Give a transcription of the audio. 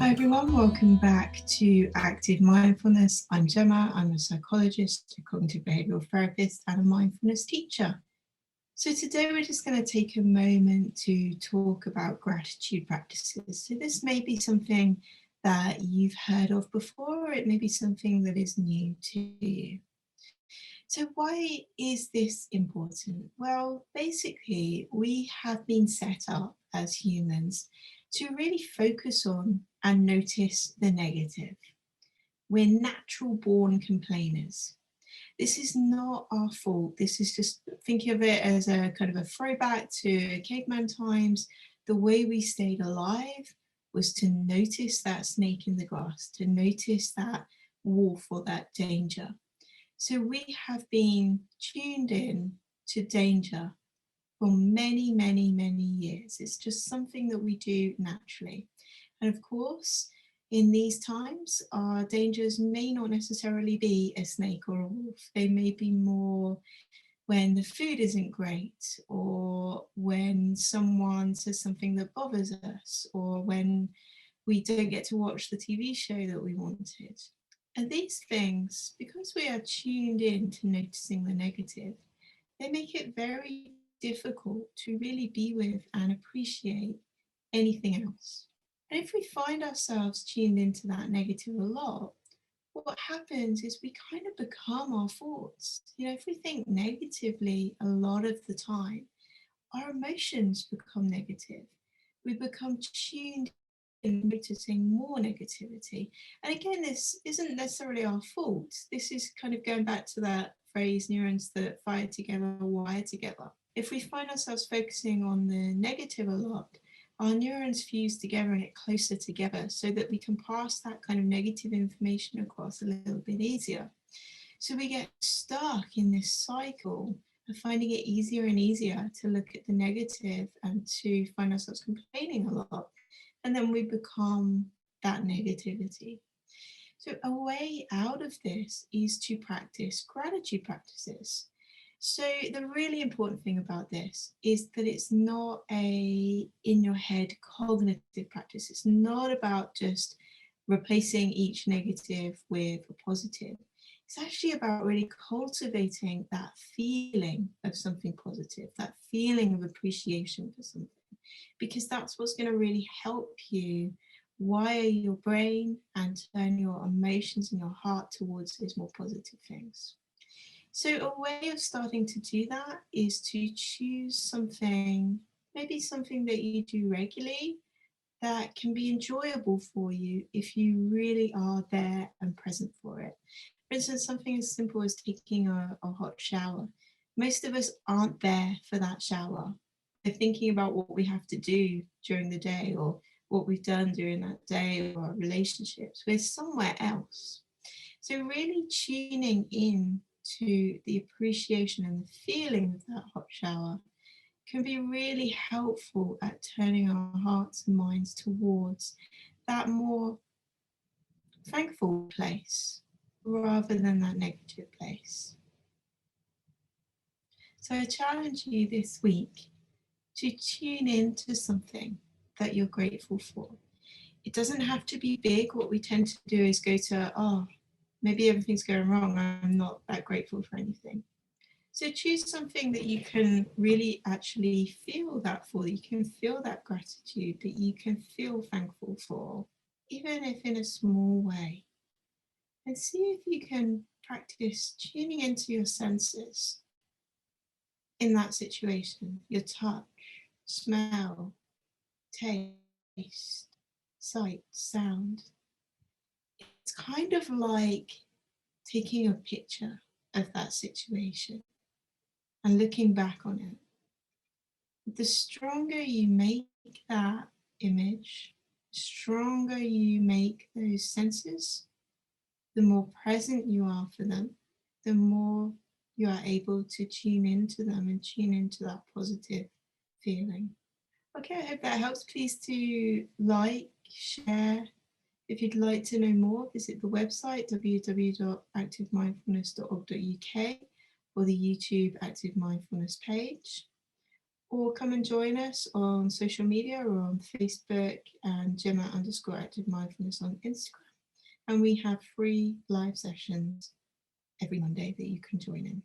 Hi everyone, welcome back to Active Mindfulness. I'm Gemma, I'm a psychologist, a cognitive behavioural therapist and a mindfulness teacher. So today we're just going to take a moment to talk about gratitude practices. So this may be something that you've heard of before, or it may be something that is new to you. So why is this important? Well, basically, we have been set up as humans to really focus on and notice the negative. We're natural born complainers. This is not our fault. This is just thinking of it as a kind of a throwback to caveman times. The way we stayed alive was to notice that snake in the grass, to notice that wolf or that danger. So we have been tuned in to danger for many, many, many years. It's just something that we do naturally. And of course, in these times, our dangers may not necessarily be a snake or a wolf. They may be more when the food isn't great, or when someone says something that bothers us, or when we don't get to watch the TV show that we wanted. And these things, because we are tuned in to noticing the negative, they make it very difficult to really be with and appreciate anything else. And if we find ourselves tuned into that negative a lot, what happens is we kind of become our thoughts. If we think negatively a lot of the time, our emotions become negative. We become tuned in noticing more negativity. And again, this isn't necessarily our fault. This is kind of going back to that phrase, neurons that fire together, wire together. If we find ourselves focusing on the negative a lot, our neurons fuse together and get closer together so that we can pass that kind of negative information across a little bit easier. So we get stuck in this cycle of finding it easier and easier to look at the negative and to find ourselves complaining a lot. And then we become that negativity. So a way out of this is to practice gratitude practices. So the really important thing about this is that it's not a in your head cognitive practice. It's not about just replacing each negative with a positive. It's actually about really cultivating that feeling of something positive, that feeling of appreciation for something, because that's what's going to really help you wire your brain and turn your emotions and your heart towards those more positive things. So a way of starting to do that is to choose something, maybe something that you do regularly that can be enjoyable for you if you really are there and present for it. For instance, something as simple as taking a hot shower. Most of us aren't there for that shower. We're thinking about what we have to do during the day or what we've done during that day or our relationships. We're somewhere else. So really tuning in to the appreciation and the feeling of that hot shower can be really helpful at turning our hearts and minds towards that more thankful place rather than that negative place. So I challenge you this week to tune into something that you're grateful for. It doesn't have to be big. What we tend to do is go to, maybe everything's going wrong, I'm not that grateful for anything. So choose something that you can really actually feel that for, that you can feel that gratitude, that you can feel thankful for, even if in a small way. And see if you can practice tuning into your senses in that situation, your touch, smell, taste, sight, sound. It's kind of like taking a picture of that situation and looking back on it. The stronger you make that image, the stronger you make those senses, the more present you are for them, the more you are able to tune into them and tune into that positive feeling. Okay, I hope that helps. Please do like, share. If you'd like to know more, visit the website www.activemindfulness.org.uk or the YouTube Active Mindfulness page. or come and join us on social media or on Facebook and Gemma_Active Mindfulness on Instagram. And we have free live sessions every Monday that you can join in.